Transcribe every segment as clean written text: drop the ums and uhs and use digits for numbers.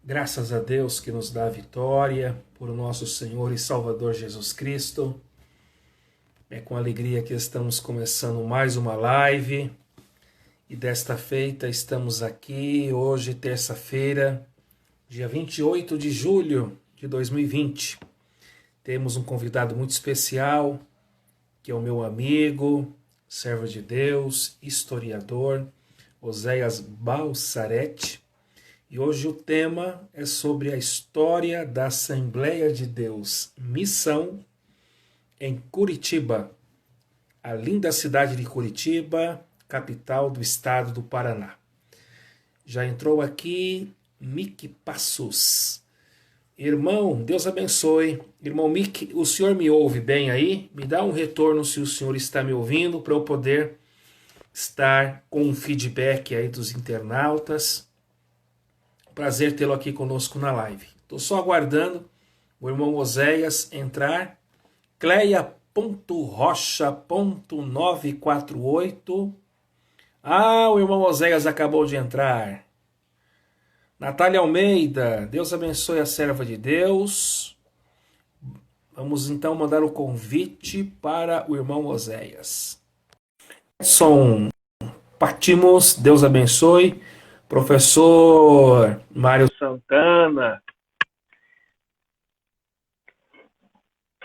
Graças a Deus que nos dá a vitória por nosso Senhor e Salvador Jesus Cristo. É com alegria que estamos começando mais uma live e desta feita estamos aqui hoje, terça-feira, dia 28 de julho de 2020. Temos um convidado muito especial, que é o meu amigo, servo de Deus, historiador, Oséias Balsarete. E hoje o tema é sobre a história da Assembleia de Deus Missão em Curitiba, a linda cidade de Curitiba, capital do estado do Paraná. Já entrou aqui Mick Passos. Irmão, Deus abençoe. Irmão Mick, o senhor me ouve bem aí? Me dá um retorno se o senhor está me ouvindo para eu poder estar com um feedback aí dos internautas. Prazer tê-lo aqui conosco na live. Estou só aguardando o irmão Oséias entrar. Cleia.rocha.948. O irmão Oséias acabou de entrar. Natália Almeida, Deus abençoe a serva de Deus. Vamos então mandar o convite para o irmão Oséias. Edson Partimos, Deus abençoe. Professor Mário Santana.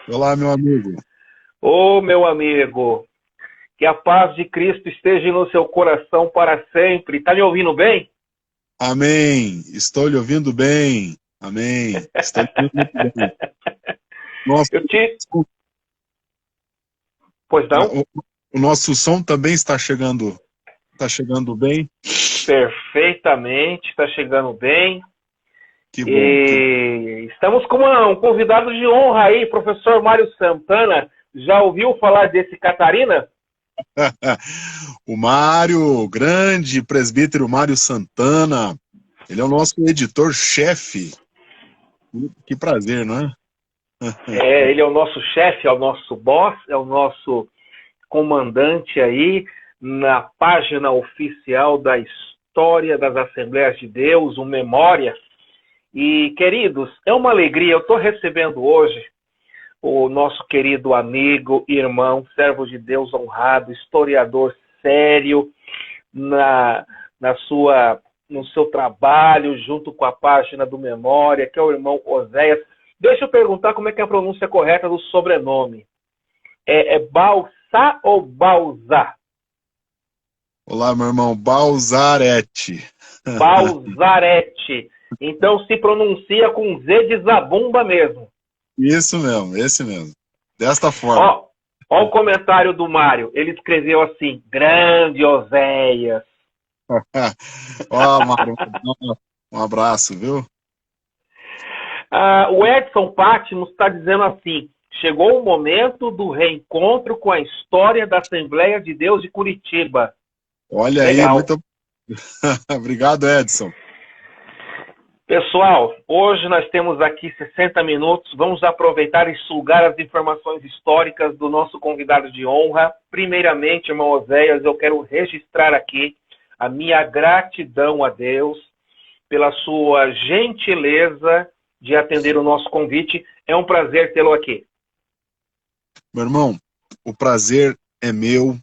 Olá, meu amigo. Ô, meu amigo, que a paz de Cristo esteja no seu coração para sempre. Tá me ouvindo bem? Amém. Estou lhe ouvindo bem. Amém. Estou lhe ouvindo muito bem. Nosso, Pois não? o nosso som também está chegando bem. Perfeitamente, está chegando bem. Que bom. Estamos com um convidado de honra aí, professor Mário Santana. Já ouviu falar desse Catarina? O Mário, grande presbítero Mário Santana. Ele é o nosso editor-chefe. Que prazer, não é? Ele é o nosso chefe, é o nosso boss, é o nosso comandante aí na página oficial da História das Assembleias de Deus, o Memória. E, queridos, é uma alegria, eu estou recebendo hoje o nosso querido amigo, irmão, servo de Deus honrado, historiador sério no seu trabalho, junto com a página do Memória, que é o irmão Oséias. Deixa eu perguntar como é que é a pronúncia correta do sobrenome. É Balsá ou Balzá? Olá, meu irmão, Balsarete. Balsarete. Então se pronuncia com Z de zabumba mesmo. Isso mesmo, esse mesmo. Desta forma. Ó o comentário do Mário. Ele escreveu assim: grande Oséias. Mário, um abraço, viu? O Edson Pátimos está dizendo assim: chegou o momento do reencontro com a história da Assembleia de Deus de Curitiba. Olha Legal. aí, muito obrigado, Edson. Pessoal, hoje nós temos aqui 60 minutos. Vamos aproveitar e sugar as informações históricas do nosso convidado de honra. Primeiramente, irmão Oséias, eu quero registrar aqui a minha gratidão a Deus pela sua gentileza de atender o nosso convite. É um prazer tê-lo aqui. Meu irmão, o prazer é meu.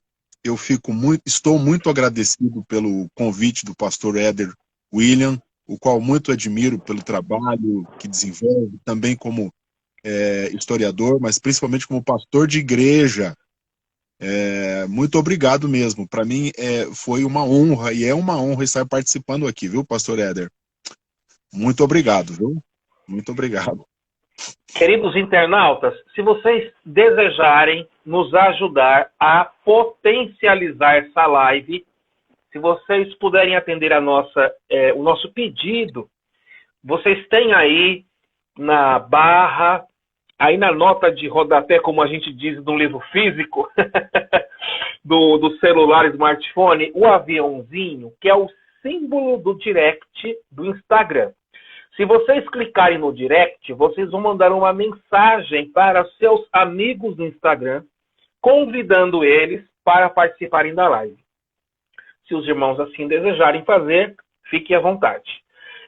Estou muito agradecido pelo convite do pastor Éder William, o qual muito admiro pelo trabalho que desenvolve, também como historiador, mas principalmente como pastor de igreja. Muito obrigado mesmo. Para mim foi uma honra, e é uma honra estar participando aqui, viu, pastor Éder? Muito obrigado, viu? Muito obrigado. Queridos internautas, se vocês desejarem nos ajudar a potencializar essa live, se vocês puderem atender o nosso pedido, vocês têm aí na barra, aí na nota de rodapé, como a gente diz no livro físico, do celular smartphone, o aviãozinho, que é o símbolo do direct do Instagram. Se vocês clicarem no direct, vocês vão mandar uma mensagem para seus amigos no Instagram, convidando eles para participarem da live. Se os irmãos assim desejarem fazer, fiquem à vontade.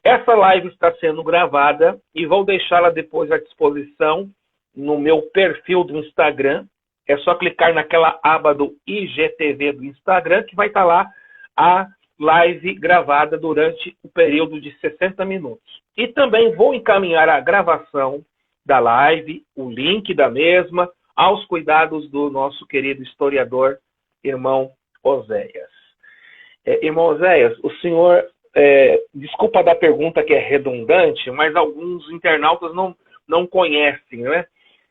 Essa live está sendo gravada e vou deixá-la depois à disposição no meu perfil do Instagram. É só clicar naquela aba do IGTV do Instagram que vai estar lá a live gravada durante o período de 60 minutos. E também vou encaminhar a gravação da live, o link da mesma, aos cuidados do nosso querido historiador, irmão Oséias. Irmão Oséias, o senhor, desculpa da pergunta que é redundante, mas alguns internautas não conhecem, né?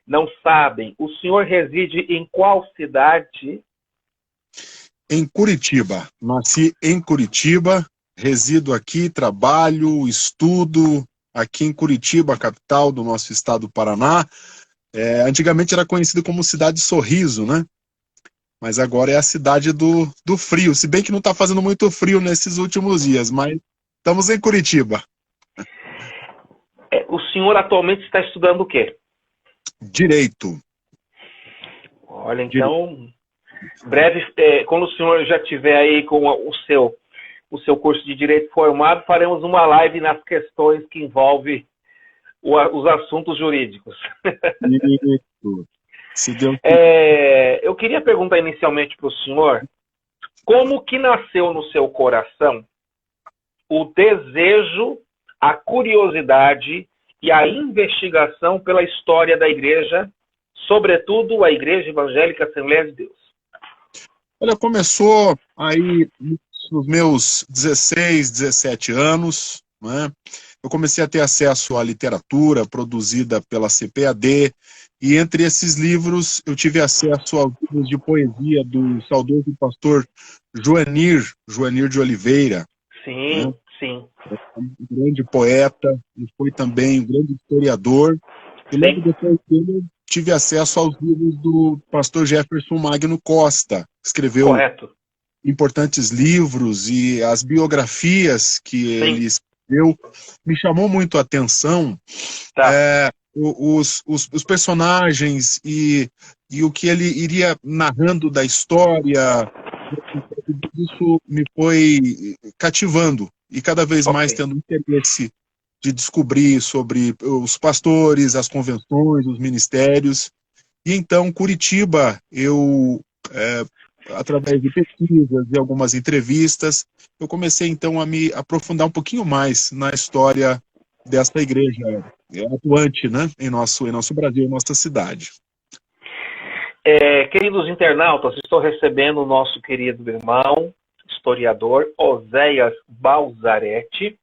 Não sabem. O senhor reside em qual cidade? Em Curitiba. Nasci em Curitiba, resido aqui, trabalho, estudo aqui em Curitiba, capital do nosso estado do Paraná. Antigamente era conhecido como Cidade Sorriso, né? Mas agora é a cidade do frio, se bem que não está fazendo muito frio nesses últimos dias, mas estamos em Curitiba. O senhor atualmente está estudando o quê? Direito. Olha, então, breve, quando o senhor já estiver aí com o seu curso de Direito formado, faremos uma live nas questões que envolvem os assuntos jurídicos. Isso. Se Deus... Eu queria perguntar inicialmente para o senhor, como que nasceu no seu coração o desejo, a curiosidade e a investigação pela história da igreja, sobretudo a Igreja Evangélica Assembleia de Deus? Olha, começou aí nos meus 16, 17 anos, né? Eu comecei a ter acesso à literatura produzida pela CPAD, e entre esses livros eu tive acesso aos livros de poesia do saudoso pastor Joanir de Oliveira. Sim, né? Sim. Um grande poeta, e foi também um grande historiador. E logo depois dele eu tive acesso aos livros do pastor Jefferson Magno Costa, que escreveu importantes livros, e as biografias que ele escreveu me chamou muito a atenção. Os personagens e o que ele iria narrando da história, isso me foi cativando, e cada vez mais tendo interesse de descobrir sobre os pastores, as convenções, os ministérios. E então, Curitiba, eu, através de pesquisas e algumas entrevistas, eu comecei então a me aprofundar um pouquinho mais na história dessa igreja atuante, né, em nosso Brasil, em nossa cidade. Queridos internautas, estou recebendo o nosso querido irmão, historiador Oséias Balzaretti.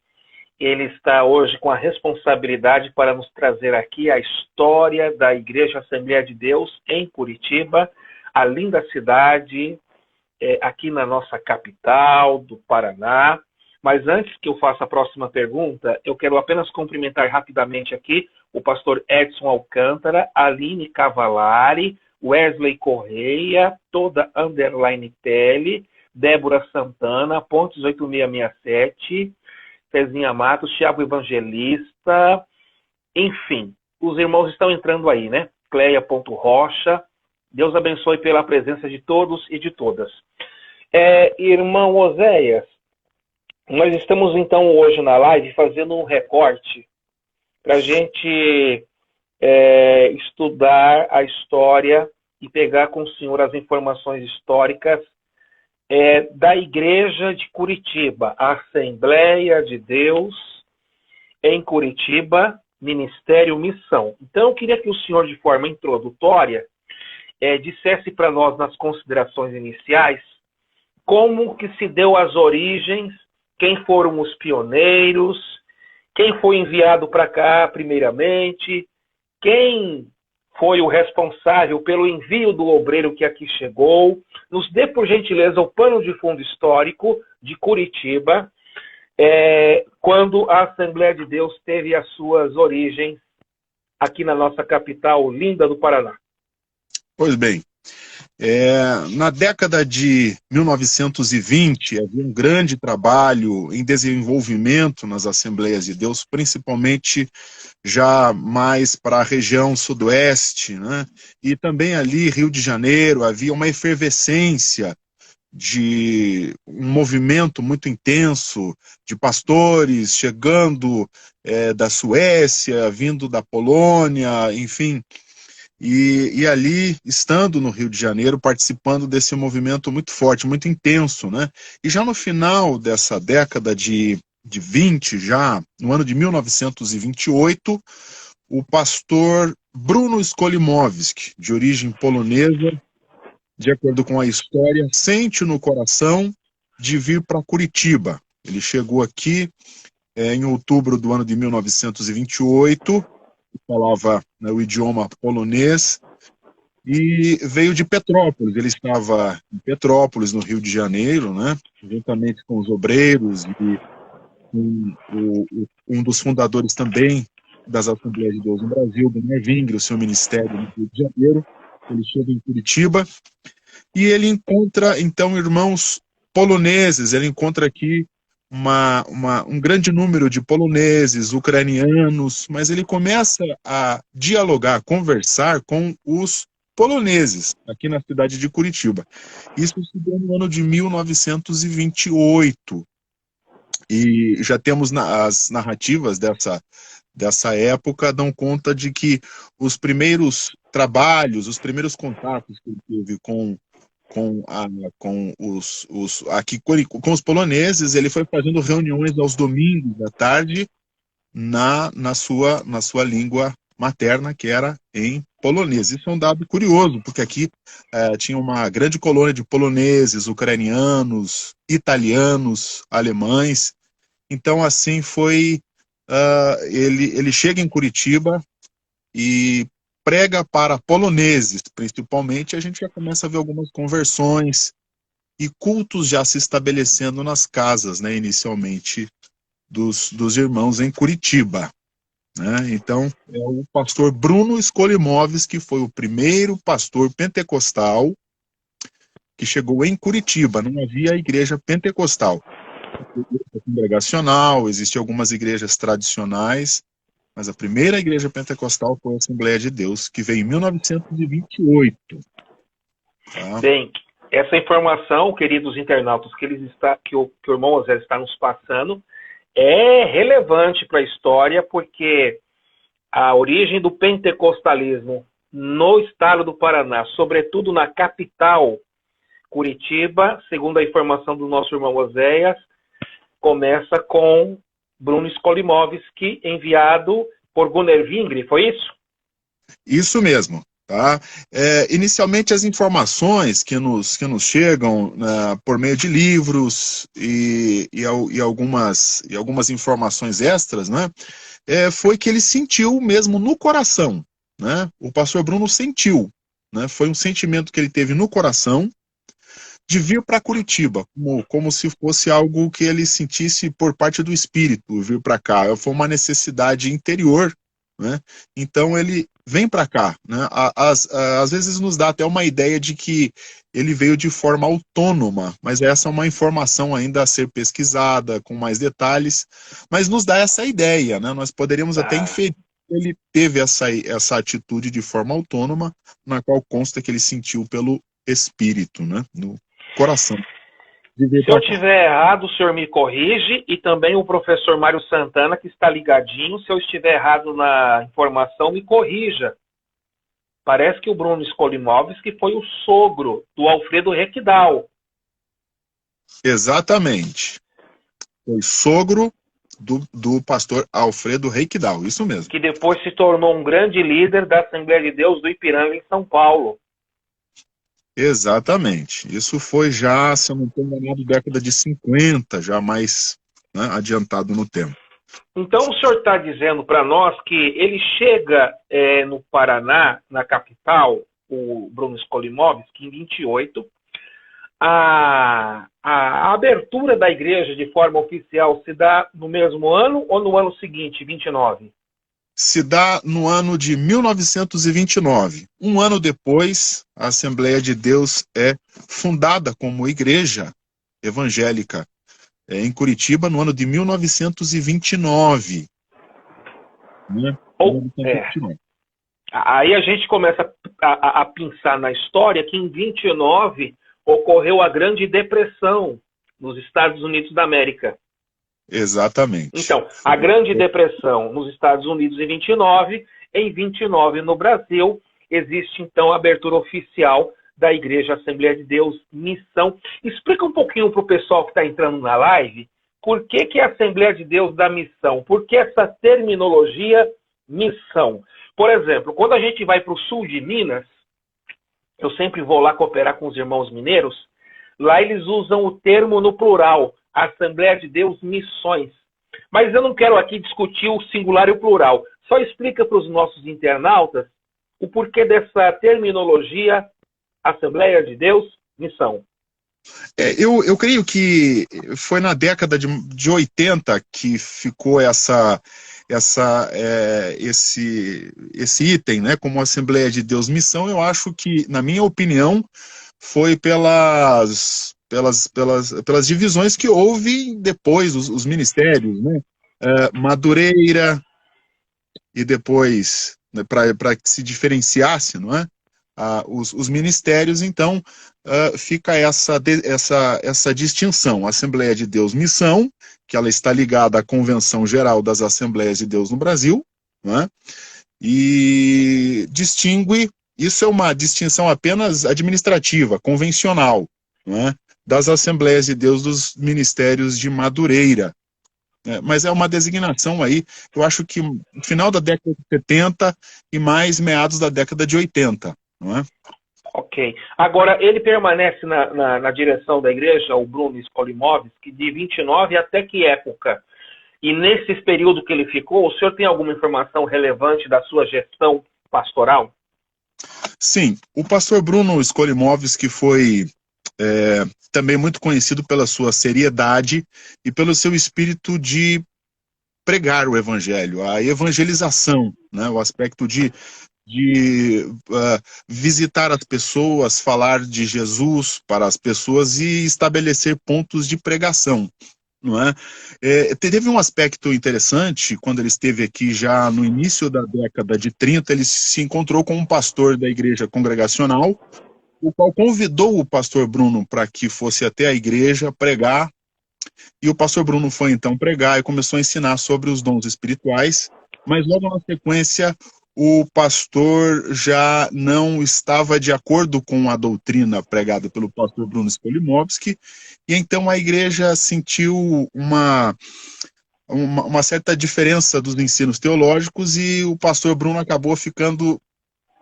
Ele está hoje com a responsabilidade para nos trazer aqui a história da Igreja Assembleia de Deus em Curitiba, a linda cidade, aqui na nossa capital do Paraná. Mas antes que eu faça a próxima pergunta, eu quero apenas cumprimentar rapidamente aqui o pastor Edson Alcântara, Aline Cavalari, Wesley Correia, toda underline Tele, Débora Santana, Pontes 8667, Fezinha Matos, Thiago Evangelista, enfim, os irmãos estão entrando aí, né? Cleia.rocha, Deus abençoe pela presença de todos e de todas. Irmão Oséias, nós estamos então hoje na live fazendo um recorte para a gente estudar a história e pegar com o senhor as informações históricas da Igreja de Curitiba, a Assembleia de Deus em Curitiba, Ministério Missão. Então, eu queria que o senhor, de forma introdutória, dissesse para nós, nas considerações iniciais, como que se deu as origens, quem foram os pioneiros, quem foi enviado para cá primeiramente, quem foi o responsável pelo envio do obreiro que aqui chegou. Nos dê, por gentileza, o pano de fundo histórico de Curitiba, quando a Assembleia de Deus teve as suas origens aqui na nossa capital linda do Paraná. Pois bem, na década de 1920, havia um grande trabalho em desenvolvimento nas Assembleias de Deus, principalmente já mais para a região sudoeste, né? E também ali, Rio de Janeiro, havia uma efervescência de um movimento muito intenso de pastores chegando da Suécia, vindo da Polônia, enfim, e ali, estando no Rio de Janeiro, participando desse movimento muito forte, muito intenso, né? E já no final dessa década de 20, já no ano de 1928, o pastor Bruno Skolimowski, de origem polonesa, de acordo com a história, sente no coração de vir para Curitiba. Ele chegou aqui em outubro do ano de 1928, falava, né, o idioma polonês, e veio de Petrópolis. Ele estava em Petrópolis, no Rio de Janeiro, né, juntamente com os obreiros e um dos fundadores também das Assembleias de Deus no Brasil, Daniel Vingre, o seu ministério no Rio de Janeiro. Ele chega em Curitiba e ele encontra, então, irmãos poloneses. Ele encontra aqui um grande número de poloneses, ucranianos, mas ele começa a dialogar, a conversar com os poloneses, aqui na cidade de Curitiba. Isso se deu no ano de 1928. E já temos as narrativas dessa época, dão conta de que os primeiros trabalhos, os primeiros contatos que ele teve com os poloneses, ele foi fazendo reuniões aos domingos à tarde na sua língua materna, que era em polonês. Isso é um dado curioso, porque aqui tinha uma grande colônia de poloneses, ucranianos, italianos, alemães. Então, assim foi. Ele chega em Curitiba e prega para poloneses, principalmente. A gente já começa a ver algumas conversões e cultos já se estabelecendo nas casas, né, inicialmente, dos irmãos em Curitiba. Né? Então, é o pastor Bruno Skolimowski, que foi o primeiro pastor pentecostal que chegou em Curitiba. Não havia igreja pentecostal. Congregacional, existiam algumas igrejas tradicionais, mas a primeira igreja pentecostal foi a Assembleia de Deus, que veio em 1928. Tá? Bem, essa informação, queridos internautas, que o irmão Osé está nos passando, é relevante para a história, porque a origem do pentecostalismo no estado do Paraná, sobretudo na capital, Curitiba, segundo a informação do nosso irmão Oséias, começa com Bruno Skolimowski, enviado por Gunnar Vingre, foi isso? Isso mesmo. Tá? Inicialmente, as informações que nos chegam por meio de livros e algumas informações extras, né, foi que ele sentiu mesmo no coração. Né? O pastor Bruno sentiu. Né? Foi um sentimento que ele teve no coração de vir para Curitiba, como se fosse algo que ele sentisse por parte do Espírito, vir para cá. Foi uma necessidade interior, né? Então ele vem para cá. Né? Às vezes nos dá até uma ideia de que ele veio de forma autônoma, mas essa é uma informação ainda a ser pesquisada, com mais detalhes, mas nos dá essa ideia. Né? Nós poderíamos até inferir que ele teve essa atitude de forma autônoma, na qual consta que ele sentiu pelo Espírito, né? No coração. Se eu estiver errado, o senhor me corrige, e também o professor Mário Santana, que está ligadinho, se eu estiver errado na informação, me corrija. Parece que o Bruno Skolimowski foi o sogro do Alfredo Requidal. Exatamente. Foi sogro do pastor Alfredo Requidal, isso mesmo. Que depois se tornou um grande líder da Assembleia de Deus do Ipiranga, em São Paulo. Exatamente. Isso foi já, se eu não estou enganado, década de 50, já mais, né, adiantado no tempo. Então o senhor está dizendo para nós que ele chega no Paraná, na capital, o Bruno Skolimowski, em 28. A abertura da igreja de forma oficial se dá no mesmo ano ou no ano seguinte, 29? Se dá no ano de 1929. Um ano depois, a Assembleia de Deus é fundada como igreja evangélica em Curitiba, no ano de 1929. Né? Aí a gente começa a pensar na história que em 29 ocorreu a Grande Depressão nos Estados Unidos da América. Exatamente. Então, a Grande Depressão nos Estados Unidos em 29, em 29 no Brasil, existe então a abertura oficial da Igreja Assembleia de Deus Missão. Explica um pouquinho para o pessoal que está entrando na live, por que é a Assembleia de Deus da Missão? Por que essa terminologia missão? Por exemplo, quando a gente vai para o sul de Minas, eu sempre vou lá cooperar com os irmãos mineiros, lá eles usam o termo no plural, Assembleia de Deus Missões. Mas eu não quero aqui discutir o singular e o plural. Só explica para os nossos internautas o porquê dessa terminologia Assembleia de Deus Missão. Eu creio que foi na década de 80 que ficou esse item, né, como Assembleia de Deus Missão. Eu acho que, na minha opinião, foi pelas divisões que houve depois, os ministérios, né, Madureira, e depois, né, para que se diferenciasse, não é? Os ministérios, então, fica essa distinção. Assembleia de Deus Missão, que ela está ligada à Convenção Geral das Assembleias de Deus no Brasil, não é? E distingue, isso é uma distinção apenas administrativa, convencional, não é? Das Assembleias de Deus dos Ministérios de Madureira. Mas é uma designação aí, eu acho que no final da década de 70 e mais meados da década de 80, não é? Ok. Agora, ele permanece na direção da igreja, o Bruno Skolimowski, de 29 até que época? E nesse período que ele ficou, o senhor tem alguma informação relevante da sua gestão pastoral? Sim, o pastor Bruno Skolimowski foi também muito conhecido pela sua seriedade e pelo seu espírito de pregar o evangelho, a evangelização, né, o aspecto de visitar as pessoas, falar de Jesus para as pessoas e estabelecer pontos de pregação, não é? Teve um aspecto interessante, quando ele esteve aqui já no início da década de 30, ele se encontrou com um pastor da igreja congregacional, o qual convidou o pastor Bruno para que fosse até a igreja pregar, e o pastor Bruno foi então pregar e começou a ensinar sobre os dons espirituais, mas logo na sequência o pastor já não estava de acordo com a doutrina pregada pelo pastor Bruno Skolimowski, e então a igreja sentiu uma certa diferença dos ensinos teológicos e o pastor Bruno acabou ficando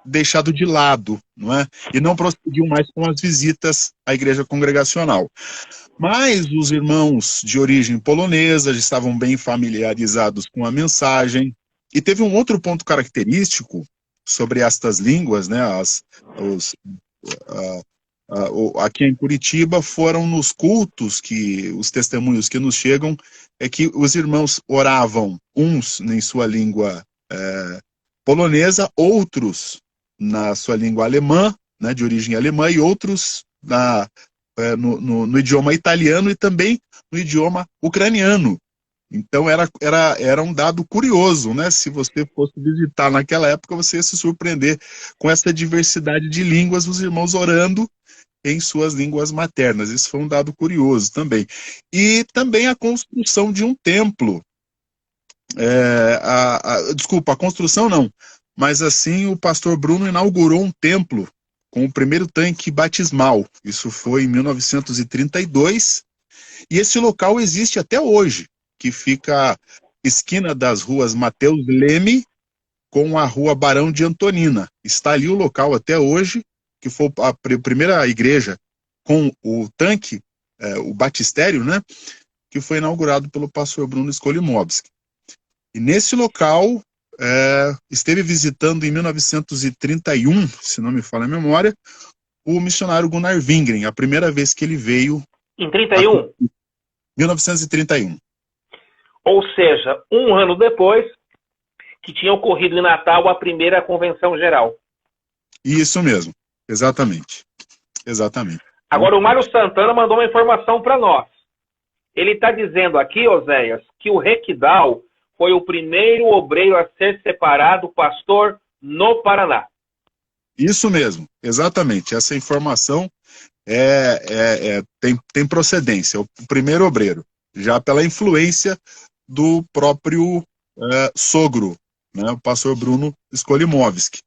deixado de lado, não é? E não prosseguiu mais com as visitas à igreja congregacional. Mas os irmãos de origem polonesa já estavam bem familiarizados com a mensagem. E teve um outro ponto característico sobre estas línguas, né? Aqui em Curitiba foram nos cultos que os testemunhos que nos chegam é que os irmãos oravam, uns em sua língua polonesa, outros na sua língua alemã, né, de origem alemã, e outros no idioma italiano e também no idioma ucraniano. Então era um dado curioso, né? Se você fosse visitar naquela época, você ia se surpreender com essa diversidade de línguas, os irmãos orando em suas línguas maternas. Isso foi um dado curioso também. E também a construção de um templo. Desculpa, a construção não, mas assim o pastor Bruno inaugurou um templo com o primeiro tanque batismal. Isso foi em 1932, e esse local existe até hoje, que fica esquina das ruas Mateus Leme com a rua Barão de Antonina. Está ali o local até hoje, que foi a primeira igreja com o tanque, o batistério, né, que foi inaugurado pelo pastor Bruno Skolimowski. E nesse local, esteve visitando em 1931, se não me falha a memória, o missionário Gunnar Wingren, a primeira vez que ele veio... Em 31? 1931. Ou seja, um ano depois que tinha ocorrido em Natal a primeira convenção geral. Isso mesmo, exatamente. Exatamente. Agora o Mário Santana mandou uma informação para nós. Ele está dizendo aqui, Oséias, que o Requidal foi o primeiro obreiro a ser separado pastor no Paraná. Isso mesmo, exatamente. Essa informação tem procedência, o primeiro obreiro, já pela influência do próprio sogro, né, o pastor Bruno Skolimowski.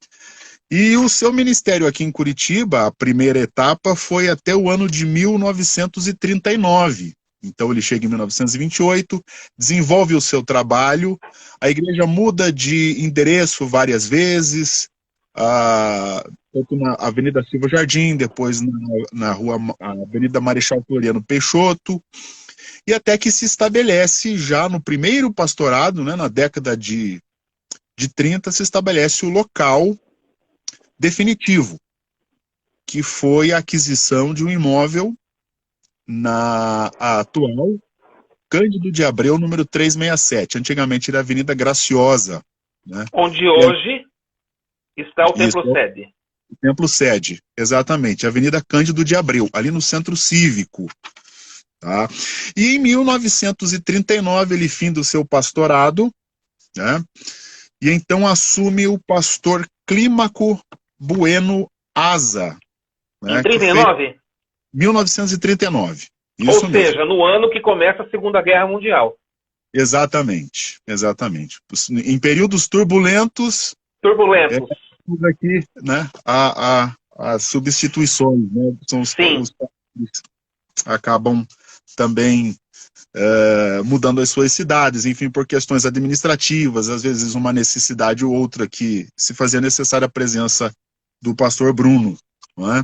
E o seu ministério aqui em Curitiba, a primeira etapa, foi até o ano de 1939. Então ele chega em 1928, desenvolve o seu trabalho, a igreja muda de endereço várias vezes, tanto na Avenida Silva Jardim, depois na rua Avenida Marechal Floriano Peixoto, e até que se estabelece já no primeiro pastorado, né, na década de 30, se estabelece o local definitivo, que foi a aquisição de um imóvel na atual Cândido de Abreu, número 367. Antigamente era Avenida Graciosa, né? Onde hoje está o templo-sede. O templo-sede, exatamente. Avenida Cândido de Abreu, ali no Centro Cívico. Tá? E em 1939 ele finda o seu pastorado, né? E então assume o pastor Clímaco Bueno Asa. Né, em 39? 1939. Ou seja, no ano que começa a Segunda Guerra Mundial. Exatamente, exatamente. Em períodos turbulentos. Aqui, né, as substituições, né, são os acabam também mudando as suas cidades, enfim, por questões administrativas, às vezes uma necessidade ou outra que se fazia necessária a presença do pastor Bruno, não é?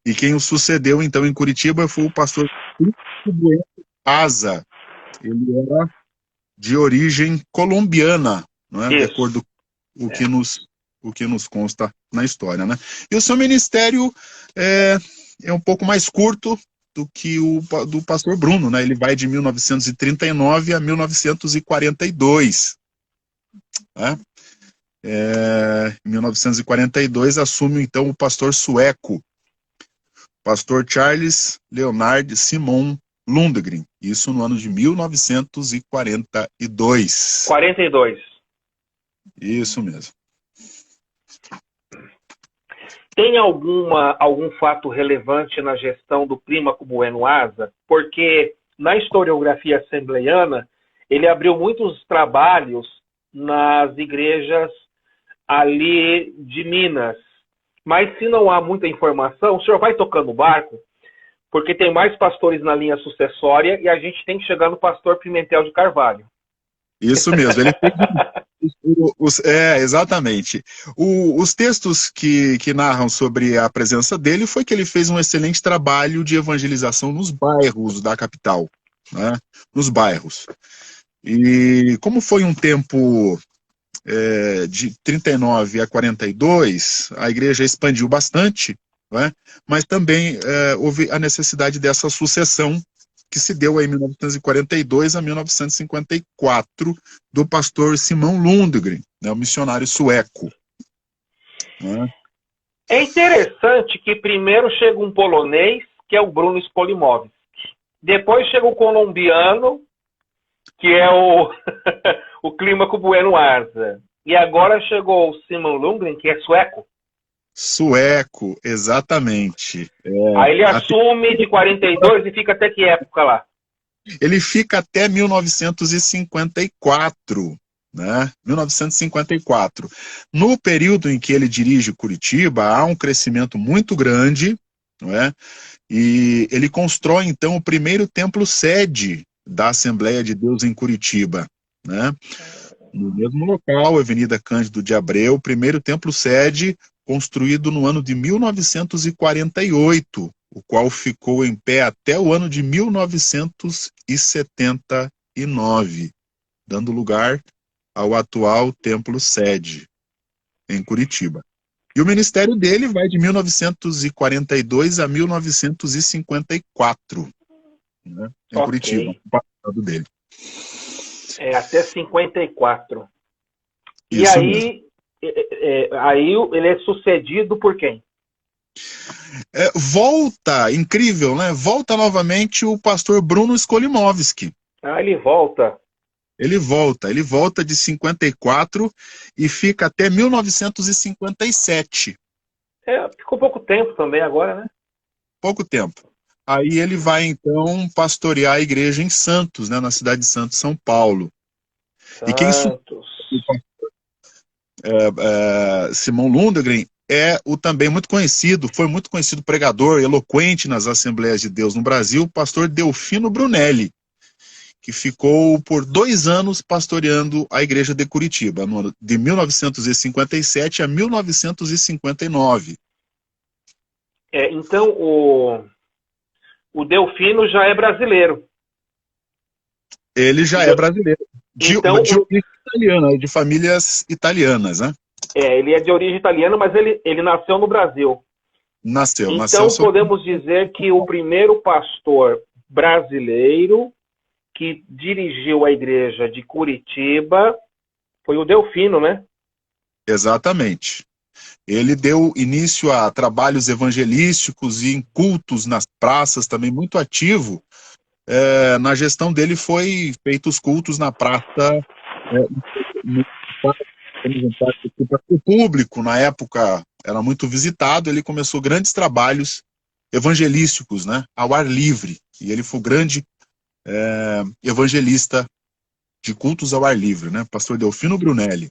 E quem o sucedeu, então, em Curitiba foi o pastor Bueno Asa. Ele era de origem colombiana, não é? De acordo com o que nos consta na história, né? E o seu ministério é um pouco mais curto do que o do pastor Bruno, né? Ele vai de 1939 a 1942. Né? Em 1942 assume, então, o pastor sueco, pastor Charles Leonard Simon Lundgren, isso no ano de 1942. 42. Isso mesmo. Tem algum fato relevante na gestão do Clímaco Bueno Asa? Porque na historiografia assembleiana, ele abriu muitos trabalhos nas igrejas ali de Minas. Mas se não há muita informação, o senhor vai tocando o barco, porque tem mais pastores na linha sucessória e a gente tem que chegar no pastor Pimentel de Carvalho. Isso mesmo. Exatamente. Os textos que narram sobre a presença dele foi que ele fez um excelente trabalho de evangelização nos bairros da capital, né? Nos bairros. E como foi um tempo de 39 a 42, a igreja expandiu bastante, né? Mas também houve a necessidade dessa sucessão que se deu em 1942 a 1954 do pastor Simon Lundgren, né, o missionário sueco. Né? É interessante que primeiro chega um polonês, que é o Bruno Skolimowski. Depois chega o colombiano, que é o Clímaco Bueno Asa. E agora chegou o Simon Lundgren, que é sueco. Sueco, exatamente. Aí ele assume de 42 e fica até que época lá? Ele fica até 1954, né? 1954. No período em que ele dirige Curitiba, há um crescimento muito grande, não é? E ele constrói, então, o primeiro templo-sede da Assembleia de Deus em Curitiba, né? No mesmo local, Avenida Cândido de Abreu, o primeiro templo-sede construído no ano de 1948, o qual ficou em pé até o ano de 1979, dando lugar ao atual templo-sede em Curitiba. E o ministério dele vai de 1942 a 1954, né, em Curitiba, o passado dele. Até 54. Isso e aí... mesmo. Aí ele é sucedido por quem? Volta, incrível, né? Volta novamente o pastor Bruno Skolimowski. Ele volta. Ele volta de 54 e fica até 1957. Ficou pouco tempo também agora, né? pouco tempo. Aí ele vai, então, pastorear a igreja em Santos, né, na cidade de Santos, São Paulo. E quem Santos. Simão Lundgren é o também muito conhecido, foi muito conhecido pregador, eloquente nas Assembleias de Deus no Brasil, o pastor Delfino Brunelli, que ficou por 2 anos pastoreando a igreja de Curitiba, de 1957 a 1959. Então, o Delfino já é brasileiro. Ele já é brasileiro, de origem italiana, de famílias italianas, né? Ele é de origem italiana, mas ele nasceu no Brasil. Nasceu. Então, podemos dizer que o primeiro pastor brasileiro que dirigiu a igreja de Curitiba foi o Delfino, né? Exatamente. Ele deu início a trabalhos evangelísticos e em cultos nas praças, também muito ativo. Na gestão dele foi feitos cultos na praça, o público, na época, era muito visitado. Ele começou grandes trabalhos evangelísticos, né, ao ar livre. E ele foi o grande evangelista de cultos ao ar livre, né, pastor Delfino Brunelli.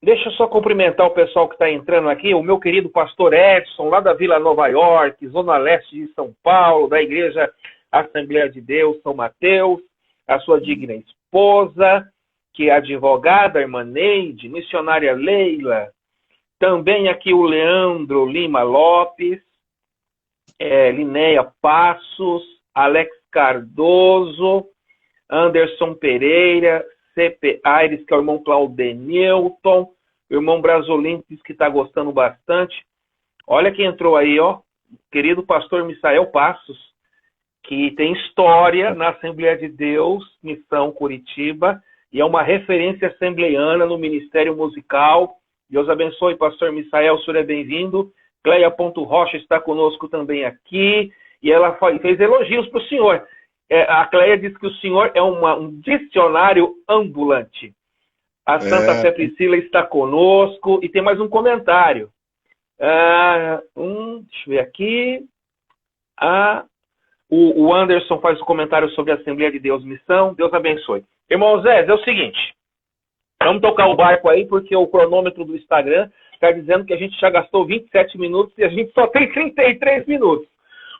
Deixa eu só cumprimentar o pessoal que está entrando aqui, o meu querido pastor Edson, lá da Vila Nova York, Zona Leste de São Paulo, da Igreja Assembleia de Deus, São Mateus, a sua digna esposa, que é advogada, a irmã Neide, missionária Leila, também aqui o Leandro Lima Lopes, Linéia Passos, Alex Cardoso, Anderson Pereira, C.P. Aires, que é o irmão Claudenilton, o irmão Brasolim, diz que está gostando bastante. Olha quem entrou aí, ó, querido pastor Misael Passos, que tem história na Assembleia de Deus, Missão Curitiba, e é uma referência assembleiana no Ministério Musical. Deus abençoe, pastor Misael, o senhor é bem-vindo. Cleia Ponto Rocha está conosco também aqui, e ela fez elogios para o senhor. A Cleia disse que o senhor é um dicionário ambulante. A Santa Fé Priscila está conosco, e tem mais um comentário. Deixa eu ver aqui. O Anderson faz um comentário sobre a Assembleia de Deus Missão. Deus abençoe. Irmão Zé, é o seguinte. Vamos tocar o barco aí, porque o cronômetro do Instagram está dizendo que a gente já gastou 27 minutos e a gente só tem 33 minutos.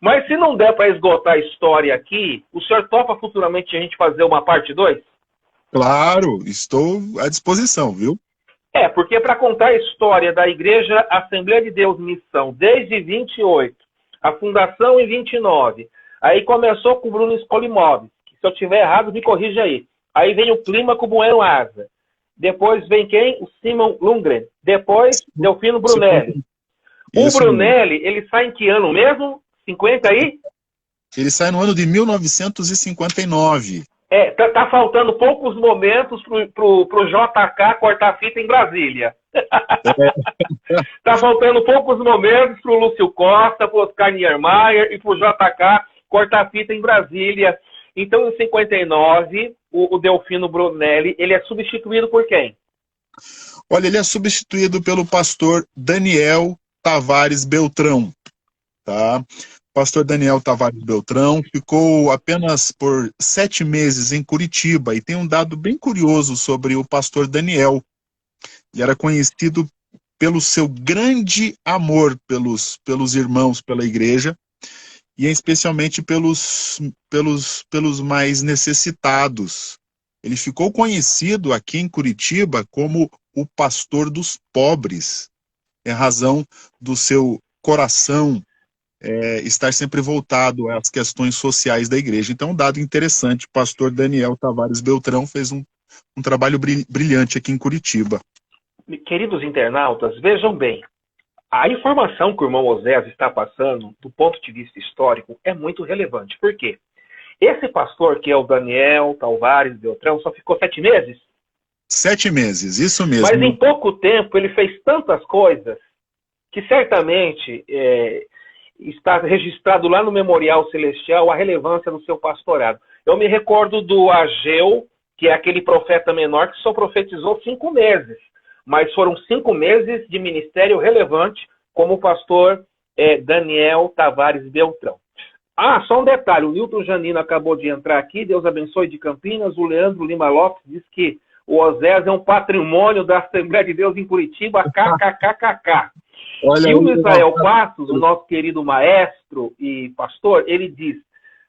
Mas se não der para esgotar a história aqui, o senhor topa futuramente a gente fazer uma parte 2? Claro, estou à disposição, viu? Porque para contar a história da Igreja Assembleia de Deus Missão, desde 28, a fundação em 29, aí começou com o Bruno Scolimov, que se eu estiver errado, me corrija aí. Aí vem o Clima com o Bueno Asa. Depois vem quem? O Simon Lundgren. Depois, Delfino Brunelli. O Brunelli, ele sai em que ano mesmo? 50 aí? Ele sai no ano de 1959. Tá faltando poucos momentos pro JK cortar fita em Brasília. Tá faltando poucos momentos pro Lúcio Costa, pro Oscar Niemeyer e pro JK cortar fita em Brasília. Então, em 59, o Delfino Brunelli, ele é substituído por quem? Olha, ele é substituído pelo pastor Daniel Tavares Beltrão, tá? Pastor Daniel Tavares Beltrão ficou apenas por 7 meses em Curitiba, e tem um dado bem curioso sobre o pastor Daniel. Ele era conhecido pelo seu grande amor pelos irmãos, pela igreja, e especialmente pelos mais necessitados. Ele ficou conhecido aqui em Curitiba como o pastor dos pobres, em razão do seu coração estar sempre voltado às questões sociais da igreja. Então, um dado interessante, o pastor Daniel Tavares Beltrão fez um trabalho brilhante aqui em Curitiba. Queridos internautas, vejam bem, a informação que o irmão Osés está passando, do ponto de vista histórico, é muito relevante. Por quê? Esse pastor, que é o Daniel Tavares Beltrão, só ficou 7 meses? 7 meses, isso mesmo. Mas em pouco tempo ele fez tantas coisas que certamente está registrado lá no Memorial Celestial a relevância do seu pastorado. Eu me recordo do Ageu, que é aquele profeta menor que só profetizou 5 meses. Mas foram 5 meses de ministério relevante como o pastor Daniel Tavares Beltrão. Ah, só um detalhe, o Nilton Janino acabou de entrar aqui, Deus abençoe, de Campinas. O Leandro Lima Lopes diz que o Oséias é um patrimônio da Assembleia de Deus em Curitiba, kkkk. Olha E o aí, Misael Passos, o nosso querido maestro e pastor, ele diz,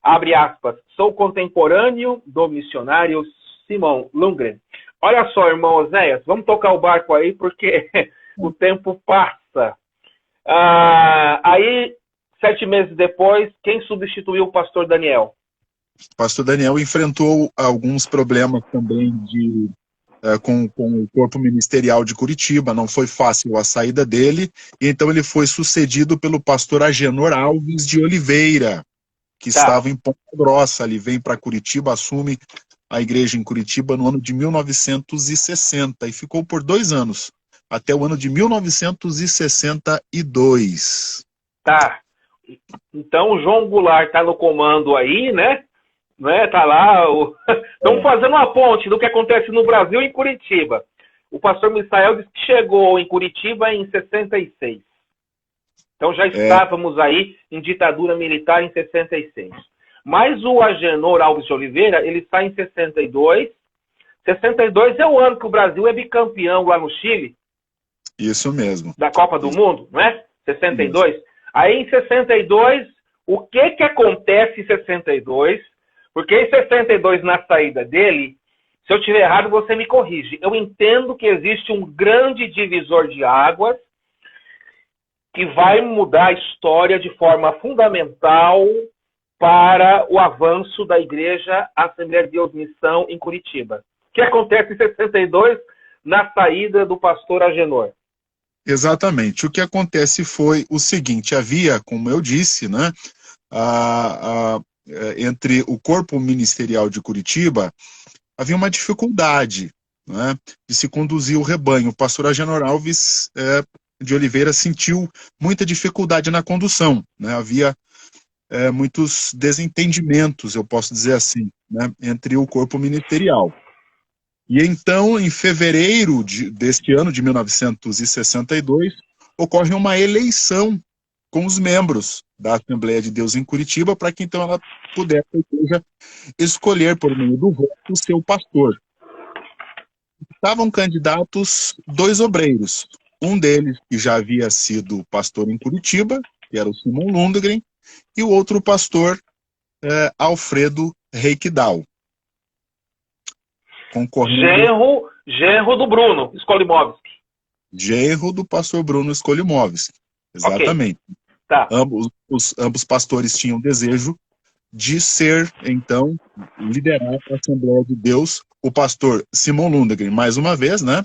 abre aspas, sou contemporâneo do missionário Simon Lundgren. Olha só, irmão Oséias, vamos tocar o barco aí, porque o tempo passa. Aí, 7 meses depois, quem substituiu o pastor Daniel? o pastor Daniel enfrentou alguns problemas também com o corpo ministerial de Curitiba, não foi fácil a saída dele, e então ele foi sucedido pelo pastor Agenor Alves de Oliveira, que estava em Ponta Grossa. Ele vem para Curitiba, assume a igreja em Curitiba no ano de 1960 e ficou por 2 anos, até o ano de 1962. Tá. Então o João Goulart está no comando aí, né? Tá lá. Estamos fazendo uma ponte do que acontece no Brasil e em Curitiba. O pastor Misael disse que chegou em Curitiba em 66. Então já estávamos aí em ditadura militar em 66. Mas o Agenor Alves de Oliveira, ele está em 62. 62 é o ano que o Brasil é bicampeão lá no Chile. Isso mesmo. Da Copa do Mundo, não é? 62. Isso. Aí em 62, o que acontece em 62? Porque em 62, na saída dele, se eu estiver errado, você me corrige. Eu entendo que existe um grande divisor de águas que vai mudar a história de forma fundamental para o avanço da Igreja Assembleia de Deus Missão em Curitiba. O que acontece em 62 na saída do pastor Agenor? Exatamente. O que acontece foi o seguinte: havia, como eu disse, né, entre o corpo ministerial de Curitiba, havia uma dificuldade, né, de se conduzir o rebanho. O pastor Agenor Alves de Oliveira sentiu muita dificuldade na condução, né, havia muitos desentendimentos, eu posso dizer assim, né, entre o corpo ministerial. E então, em fevereiro deste ano, de 1962, ocorre uma eleição com os membros da Assembleia de Deus em Curitiba, para que então ela pudesse, a igreja, escolher por meio do voto o seu pastor. Estavam candidatos 2 obreiros. Um deles que já havia sido pastor em Curitiba, que era o Simon Lundgren, e o outro pastor, Alfredo Reikdal. Genro do Bruno Skolimowski. Genro do pastor Bruno Skolimowski. Exatamente. Okay. Tá. Ambos pastores tinham desejo de ser, então, liderar a Assembleia de Deus, o pastor Simon Lundgren, mais uma vez, né?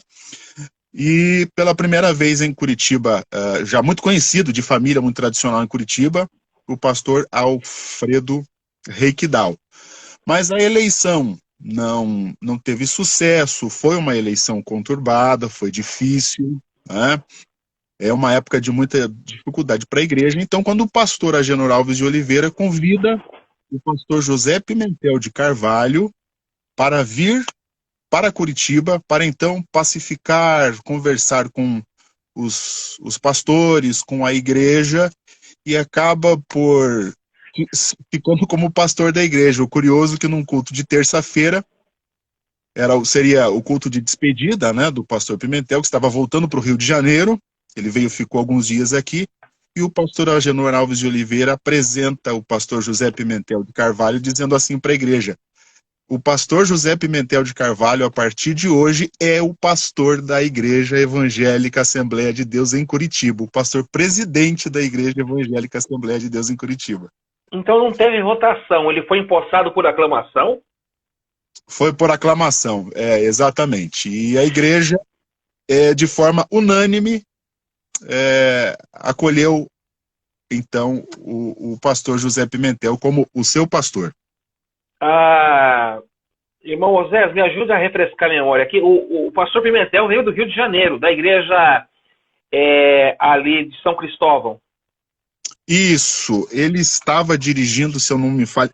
E pela primeira vez em Curitiba, já muito conhecido, de família muito tradicional em Curitiba, o pastor Alfredo Reikdal. Mas a eleição não teve sucesso, foi uma eleição conturbada, foi difícil, né? É uma época de muita dificuldade para a igreja. Então, quando o pastor Agenor Alves de Oliveira convida o pastor José Pimentel de Carvalho para vir para Curitiba, para então pacificar, conversar com os pastores, com a igreja, e acaba ficando como pastor da igreja. O curioso é que num culto de terça-feira, seria o culto de despedida, né, do pastor Pimentel, que estava voltando para o Rio de Janeiro. Ele ficou alguns dias aqui, e o pastor Agenor Alves de Oliveira apresenta o pastor José Pimentel de Carvalho, dizendo assim para a igreja: o pastor José Pimentel de Carvalho, a partir de hoje, é o pastor da Igreja Evangélica Assembleia de Deus em Curitiba, o pastor presidente da Igreja Evangélica Assembleia de Deus em Curitiba. Então não teve votação, ele foi empossado por aclamação? Foi por aclamação, exatamente. E a igreja, de forma unânime, acolheu, então, o pastor José Pimentel como o seu pastor. Irmão Oséias, me ajuda a refrescar a memória aqui. O pastor Pimentel veio do Rio de Janeiro, da igreja ali de São Cristóvão. Isso, ele estava dirigindo, se não me falha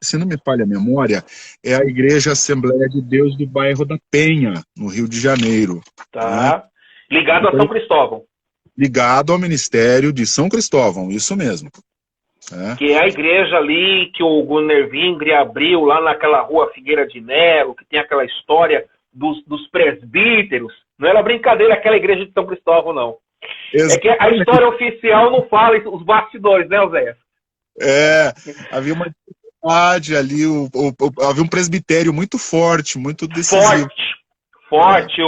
a memória, é a Igreja Assembleia de Deus do bairro da Penha, no Rio de Janeiro. Tá. Né? Ligado a São Cristóvão. Ligado ao Ministério de São Cristóvão, isso mesmo. Que é a igreja ali que o Gunner Vingre abriu lá naquela rua Figueira de Nero, que tem aquela história dos presbíteros. Não era brincadeira aquela igreja de São Cristóvão, não. É que a história oficial não fala os bastidores, né, Oséias? Havia uma dificuldade ali, havia um presbitério muito forte, muito decisivo. Forte.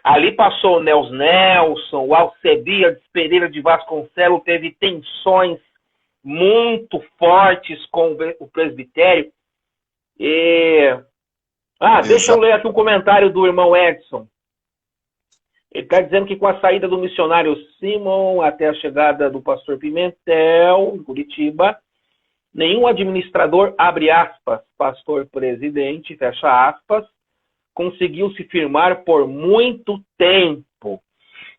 Ali passou o Nels Nelson, o Alcebiades Pereira de Vasconcelos teve tensões muito fortes com o presbitério. Deixa eu ler aqui um comentário do irmão Edson. Ele está dizendo que com a saída do missionário Simon até a chegada do pastor Pimentel, em Curitiba, nenhum administrador, abre aspas, pastor presidente, fecha aspas, conseguiu se firmar por muito tempo.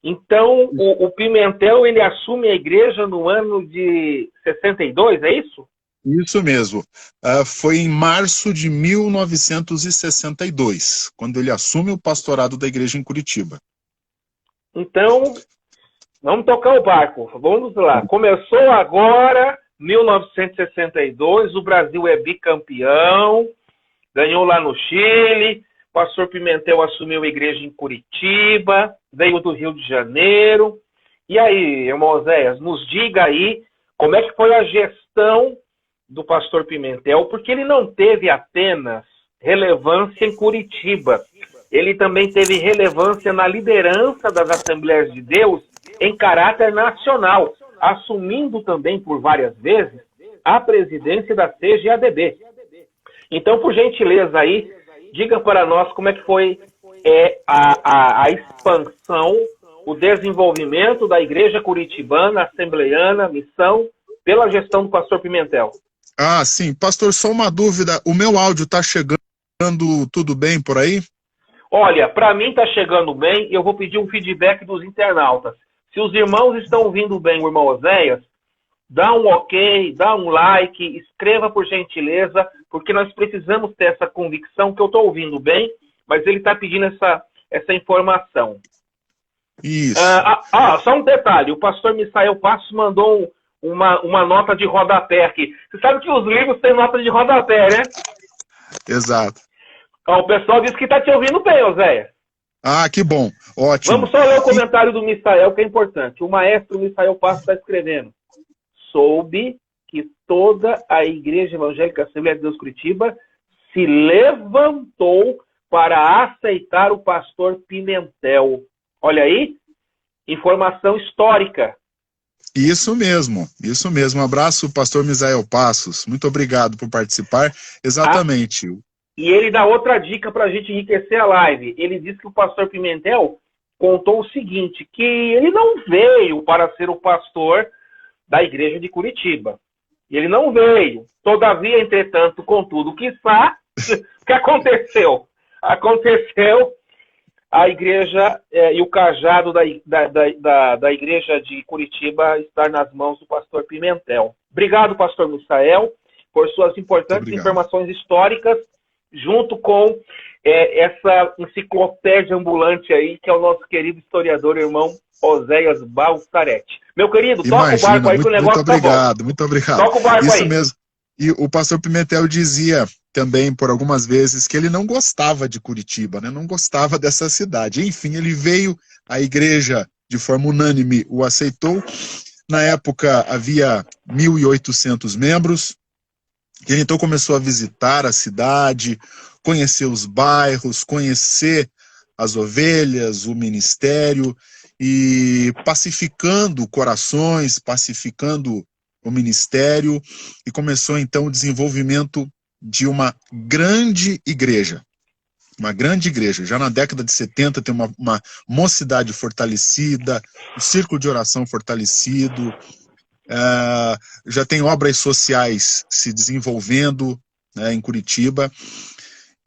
Então, o Pimentel, ele assume a igreja no ano de 62, é isso? Isso mesmo. Foi em março de 1962, quando ele assume o pastorado da igreja em Curitiba. Então, vamos tocar o barco. Vamos lá. Começou agora, 1962, o Brasil é bicampeão, ganhou lá no Chile, o pastor Pimentel assumiu a igreja em Curitiba, veio do Rio de Janeiro. E aí, irmão Oséias, nos diga aí como é que foi a gestão do pastor Pimentel, porque ele não teve apenas relevância em Curitiba, ele também teve relevância na liderança das Assembleias de Deus em caráter nacional, assumindo também por várias vezes a presidência da CGADB. Então, por gentileza aí, diga para nós como é que foi a expansão, o desenvolvimento da Igreja Curitibana, Assembleiana, Missão, pela gestão do pastor Pimentel. Sim. Pastor, só uma dúvida, o meu áudio está chegando tudo bem por aí? Olha, para mim está chegando bem, eu vou pedir um feedback dos internautas. Se os irmãos estão ouvindo bem o irmão Oséias, dá um ok, dá um like, escreva por gentileza, porque nós precisamos ter essa convicção que eu estou ouvindo bem, mas ele está pedindo essa informação. Isso. Só um detalhe, o pastor Misael Passos mandou uma nota de rodapé aqui. Você sabe que os livros têm nota de rodapé, né? Exato. O pessoal disse que está te ouvindo bem, Oséias. Que bom. Ótimo. Vamos só ler o comentário do Misael, que é importante. O maestro Misael Passos está escrevendo. Soube que toda a Igreja Evangélica Assembleia de Deus Curitiba se levantou para aceitar o pastor Pimentel. Olha aí, informação histórica. Isso mesmo. Um abraço, pastor Misael Passos. Muito obrigado por participar. Exatamente. E ele dá outra dica para a gente enriquecer a live. Ele diz que o pastor Pimentel contou o seguinte, que ele não veio para ser o pastor da igreja de Curitiba. Ele não veio. Todavia, entretanto, contudo, quiçá, o que aconteceu? Aconteceu a igreja e o cajado da igreja de Curitiba estar nas mãos do pastor Pimentel. Obrigado, pastor Misael, por suas importantes informações históricas, junto com essa enciclopédia ambulante aí, que é o nosso querido historiador, irmão Oséias Balsarete. Meu querido, toca o barco aí que o negócio tá bom. Muito obrigado. Toca o barco aí. Isso mesmo. E o pastor Pimentel dizia também, por algumas vezes, que ele não gostava de Curitiba, né? Não gostava dessa cidade. Enfim, ele veio, a igreja, de forma unânime, o aceitou. Na época, havia 1.800 membros. Ele então começou a visitar a cidade, conhecer os bairros, conhecer as ovelhas, o ministério, e pacificando corações, pacificando o ministério, e começou então o desenvolvimento de uma grande igreja. Uma grande igreja. Já na década de 70 tem uma mocidade fortalecida, o círculo de oração fortalecido, já tem obras sociais se desenvolvendo, né, em Curitiba.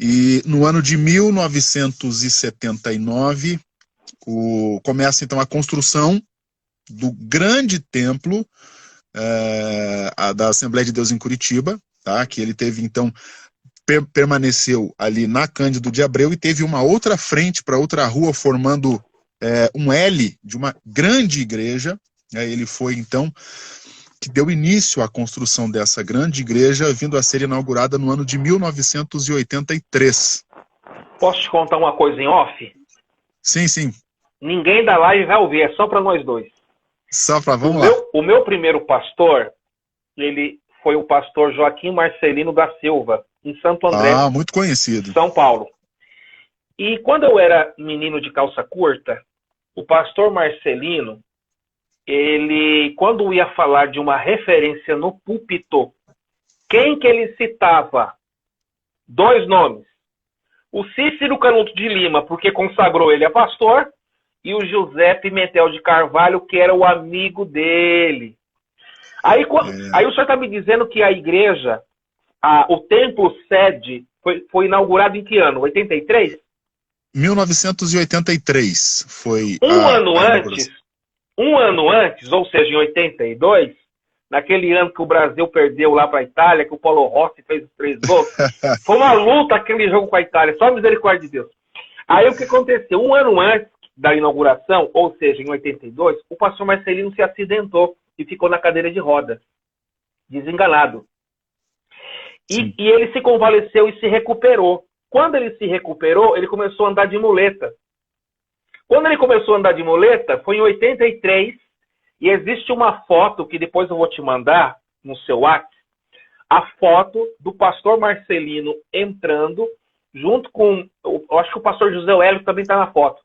E no ano de 1979, começa então a construção do grande templo da Assembleia de Deus em Curitiba, tá? Que ele teve então, permaneceu ali na Cândido de Abreu e teve uma outra frente para outra rua, formando um L de uma grande igreja. Ele foi então que deu início à construção dessa grande igreja, vindo a ser inaugurada no ano de 1983. Posso te contar uma coisa em off? Sim, sim. Ninguém da live vai ouvir, é só para nós dois. Só para, vamos lá. O meu primeiro pastor, ele foi o pastor Joaquim Marcelino da Silva, em Santo André. Ah, muito conhecido. São Paulo. E quando eu era menino de calça curta, o pastor Marcelino, ele, quando ia falar de uma referência no púlpito, quem que ele citava? 2 nomes. O Cícero Canuto de Lima, porque consagrou ele a pastor, e o José Pimentel de Carvalho, que era o amigo dele. Aí o senhor está me dizendo que a igreja, o templo sede, foi inaugurado em que ano? 83? 1983 foi Um ano antes, ou seja, em 82, naquele ano que o Brasil perdeu lá para a Itália, que o Paulo Rossi fez os 3 gols, foi uma luta aquele jogo com a Itália, só a misericórdia de Deus. Aí o que aconteceu? Um ano antes da inauguração, ou seja, em 82, o pastor Marcelino se acidentou e ficou na cadeira de rodas, desenganado. E ele se convaleceu e se recuperou. Quando ele se recuperou, ele começou a andar de muleta. Quando ele começou a andar de muleta, foi em 83, e existe uma foto que depois eu vou te mandar no seu WhatsApp, a foto do pastor Marcelino entrando, junto com, eu acho que o pastor José Hélio também está na foto.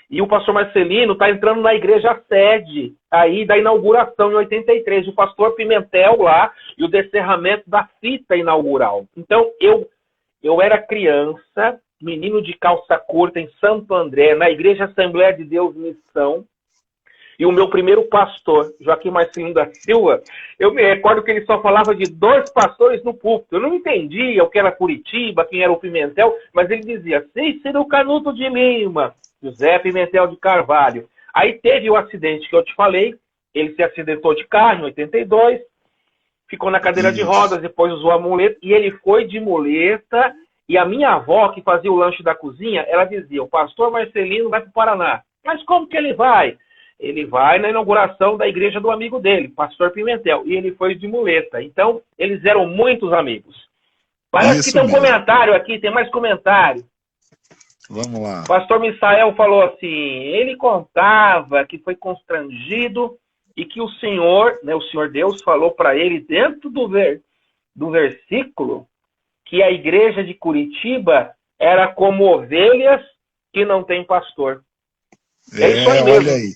E o pastor Marcelino está entrando na igreja sede, aí da inauguração em 83, o pastor Pimentel lá, e o descerramento da fita inaugural. Então, eu era criança, menino de calça curta em Santo André, na Igreja Assembleia de Deus Missão, e o meu primeiro pastor, Joaquim Marcelino da Silva, eu me recordo que ele só falava de 2 pastores no púlpito. Eu não entendia o que era Curitiba, quem era o Pimentel, mas ele dizia Cícero Canuto de Lima, José Pimentel de Carvalho. Aí teve o acidente que eu te falei, ele se acidentou de carro em 82, ficou na cadeira de rodas, depois usou a muleta, e ele foi de muleta, e a minha avó, que fazia o lanche da cozinha, ela dizia, o pastor Marcelino vai para o Paraná. Mas como que ele vai? Ele vai na inauguração da igreja do amigo dele, pastor Pimentel, e ele foi de muleta. Então, eles eram muitos amigos. Parece que tem um comentário aqui, tem mais comentário. Vamos lá. O pastor Misael falou assim, ele contava que foi constrangido e que o Senhor, né, o Senhor Deus, falou para ele, dentro do versículo, que a igreja de Curitiba era como ovelhas que não tem pastor. É isso aí mesmo. Olha aí.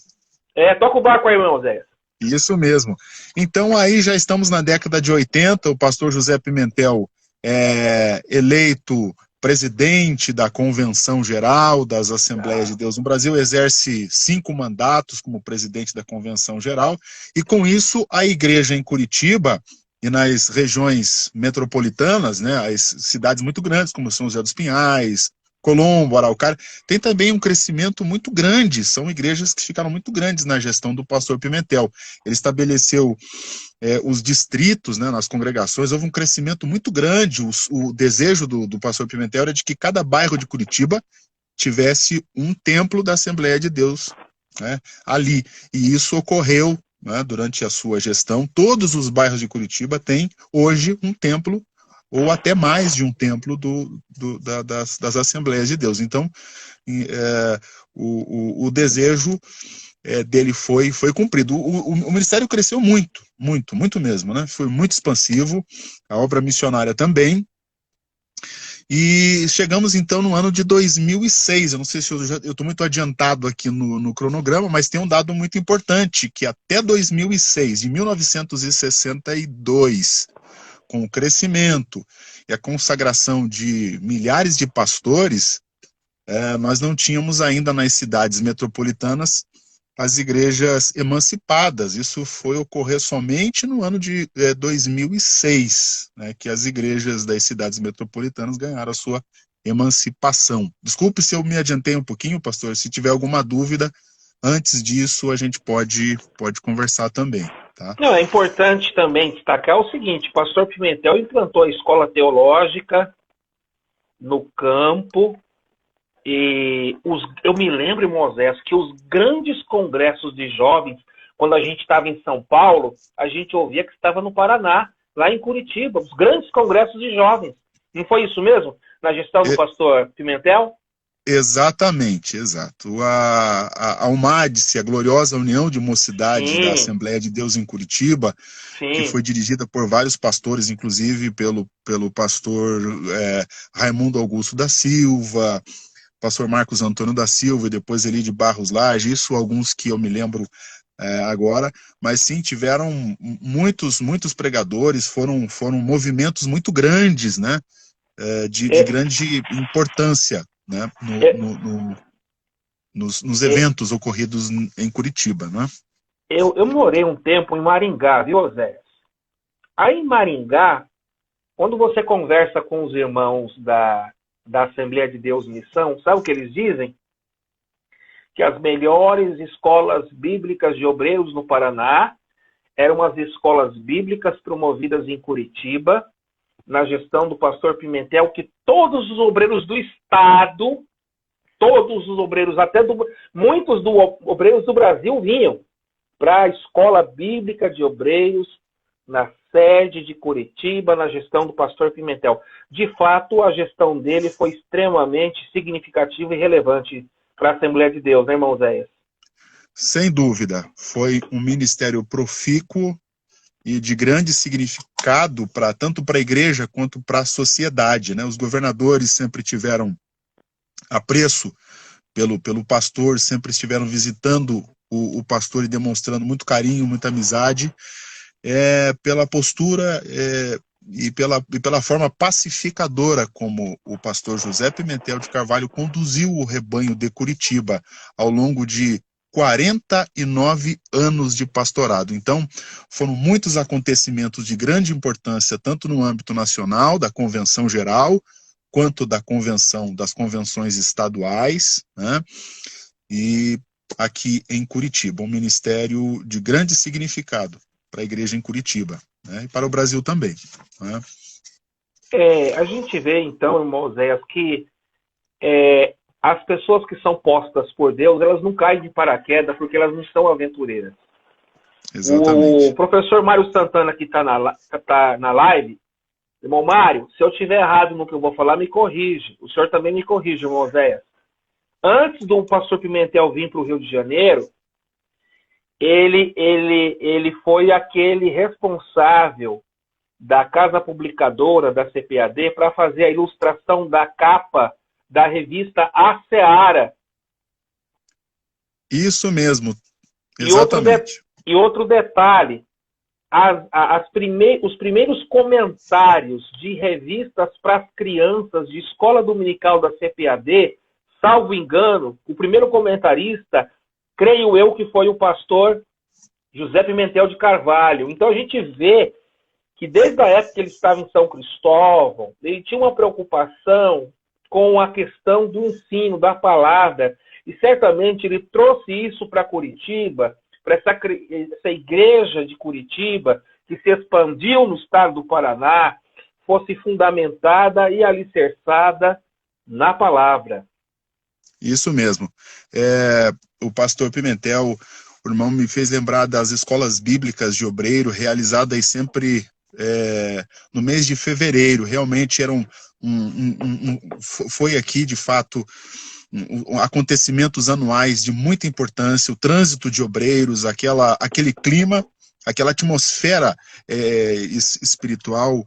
Toca o barco aí, irmão Zé. Isso mesmo. Então aí já estamos na década de 80, o pastor José Pimentel é eleito presidente da Convenção Geral das Assembleias de Deus no Brasil, exerce 5 mandatos como presidente da Convenção Geral, e com isso a igreja em Curitiba e nas regiões metropolitanas, né, as cidades muito grandes como São José dos Pinhais, Colombo, Araucária, tem também um crescimento muito grande, são igrejas que ficaram muito grandes na gestão do pastor Pimentel. Ele estabeleceu os distritos, né, nas congregações, houve um crescimento muito grande, o desejo do pastor Pimentel era de que cada bairro de Curitiba tivesse um templo da Assembleia de Deus, né, ali, e isso ocorreu, né, durante a sua gestão. Todos os bairros de Curitiba têm hoje um templo ou até mais de um templo das Assembleias de Deus. Então, o desejo dele foi cumprido. O ministério cresceu muito, muito, muito mesmo, né? Foi muito expansivo, a obra missionária também. E chegamos então no ano de 2006, eu não sei se eu estou muito adiantado aqui no cronograma, mas tem um dado muito importante, que até 2006, de 1962, com o crescimento e a consagração de milhares de pastores, nós não tínhamos ainda nas cidades metropolitanas as igrejas emancipadas. Isso foi ocorrer somente no ano de 2006, né, que as igrejas das cidades metropolitanas ganharam a sua emancipação. Desculpe se eu me adiantei um pouquinho, pastor, se tiver alguma dúvida, antes disso a gente pode conversar também. Tá? Não, é importante também destacar o seguinte, o pastor Pimentel implantou a escola teológica no campo, e eu me lembro, Moisés, que os grandes congressos de jovens, quando a gente estava em São Paulo, a gente ouvia que estava no Paraná, lá em Curitiba, os grandes congressos de jovens. Não foi isso mesmo? Na gestão do pastor Pimentel? Exatamente, exato. A UMADCE, a Gloriosa União de Mocidade da Sim, Assembleia de Deus em Curitiba, que sim. foi dirigida por vários pastores, inclusive pelo pastor Raimundo Augusto da Silva, pastor Marcos Antônio da Silva e depois Eli de Barros Lage, isso alguns que eu me lembro agora, mas sim, tiveram muitos pregadores, foram movimentos muito grandes, né, de É, grande importância, né, é, nos é, eventos ocorridos em Curitiba, né? eu morei um tempo em Maringá, viu, Zé? Aí em Maringá, quando você conversa com os irmãos da Assembleia de Deus Missão, sabe o que eles dizem? Que as melhores escolas bíblicas de obreiros no Paraná eram as escolas bíblicas promovidas em Curitiba, na gestão do pastor Pimentel, que todos os obreiros do Estado, todos os obreiros, muitos obreiros do Brasil vinham para a escola bíblica de obreiros na sede de Curitiba, na gestão do pastor Pimentel. De fato, a gestão dele foi extremamente significativa e relevante para a Assembleia de Deus, né, irmão Zéias? Sem dúvida, foi um ministério profícuo e de grande significado tanto para a igreja quanto para a sociedade, né? Os governadores sempre tiveram apreço pelo pastor, sempre estiveram visitando o pastor e demonstrando muito carinho, muita amizade, pela postura e pela forma pacificadora como o pastor José Pimentel de Carvalho conduziu o rebanho de Curitiba ao longo de 49 anos de pastorado. Então, foram muitos acontecimentos de grande importância, tanto no âmbito nacional, da Convenção Geral, quanto das convenções estaduais, né? E aqui em Curitiba, um ministério de grande significado para a igreja em Curitiba, né? E para o Brasil também, né? A gente vê, então, irmão Zéias, que as pessoas que são postas por Deus, elas não caem de paraquedas porque elas não são aventureiras. O Exatamente. professor Mário Santana, que está na live, irmão Mário, se eu estiver errado no que eu vou falar, me corrige. O senhor também me corrige, irmão Zéias. Antes do pastor Pimentel vir para o Rio de Janeiro, ele foi aquele responsável da casa publicadora da CPAD para fazer a ilustração da capa da revista A Seara. Isso mesmo, E exatamente. outro detalhe, os primeiros comentários de revistas para as crianças de escola dominical da CPAD, salvo engano, o primeiro comentarista, creio eu que foi o pastor José Pimentel de Carvalho. Então a gente vê que desde a época que ele estava em São Cristóvão, ele tinha uma preocupação com a questão do ensino, da palavra, e certamente ele trouxe isso para Curitiba, para essa igreja de Curitiba, que se expandiu no estado do Paraná, fosse fundamentada e alicerçada na palavra. Isso mesmo. O pastor Pimentel, o irmão me fez lembrar das escolas bíblicas de obreiro, realizadas sempre no mês de fevereiro. Realmente era foi aqui, de fato, acontecimentos anuais de muita importância, o trânsito de obreiros, aquele clima, aquela atmosfera espiritual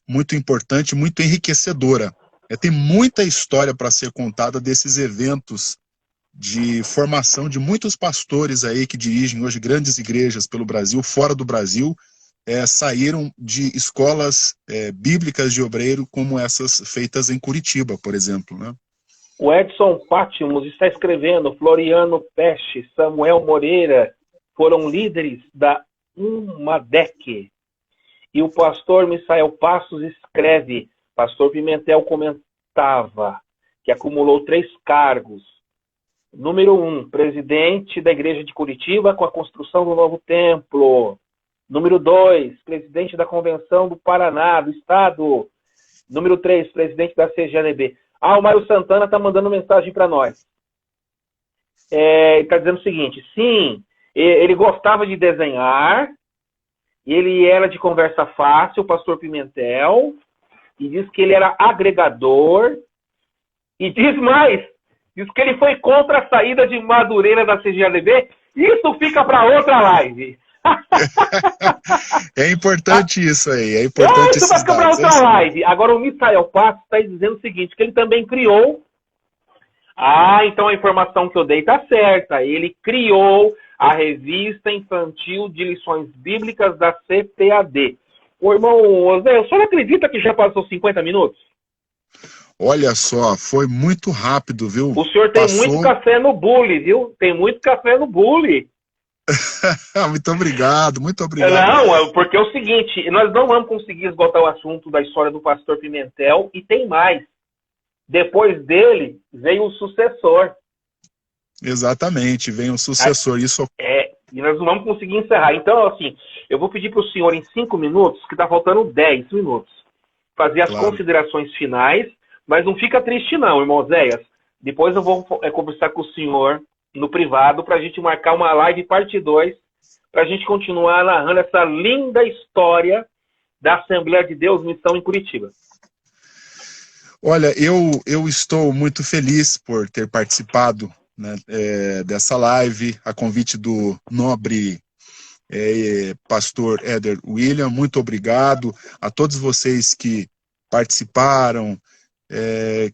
muito importante, muito enriquecedora. Tem muita história para ser contada desses eventos de formação de muitos pastores aí que dirigem hoje grandes igrejas pelo Brasil, fora do Brasil, saíram de escolas bíblicas de obreiro como essas feitas em Curitiba, por exemplo, né? O Edson Pátimos está escrevendo, Floriano Peste, Samuel Moreira foram líderes da UMADEC. E o pastor Misael Passos escreve, pastor Pimentel comentava que acumulou 3 cargos. Número 1, presidente da igreja de Curitiba com a construção do novo templo. Número 2, presidente da convenção do Paraná, do estado. Número 3, presidente da CGNB. O Mário Santana está mandando mensagem para nós. Ele está dizendo o seguinte, sim, Ele gostava de desenhar, ele era de conversa fácil, o pastor Pimentel, e diz que ele era agregador, e diz mais, diz que ele foi contra a saída de Madureira da CGADB. Isso fica para outra live. É importante isso aí, é importante isso vai ficar para outra live. Agora o Misael Passos está dizendo o seguinte, que ele também criou... então a informação que eu dei está certa. Ele criou a revista infantil de lições bíblicas da CPAD. Ô, irmão Zé, o senhor acredita que já passou 50 minutos? Olha só, foi muito rápido, viu? O senhor tem muito café no bule, viu? Tem muito café no bule. Muito obrigado, muito obrigado. Não, porque é o seguinte, nós não vamos conseguir esgotar o assunto da história do pastor Pimentel, e tem mais. Depois dele, veio o sucessor. Exatamente, vem o sucessor. E nós não vamos conseguir encerrar. Então, assim, eu vou pedir para o senhor em 5 minutos, que está faltando 10 minutos, fazer as considerações finais, mas não fica triste não, irmão Zéias. Depois eu vou conversar com o senhor no privado para a gente marcar uma live parte 2, para a gente continuar narrando essa linda história da Assembleia de Deus Missão em Curitiba. Olha, eu estou muito feliz por ter participado, né, dessa live, a convite do nobre pastor Éder William. Muito obrigado a todos vocês que participaram,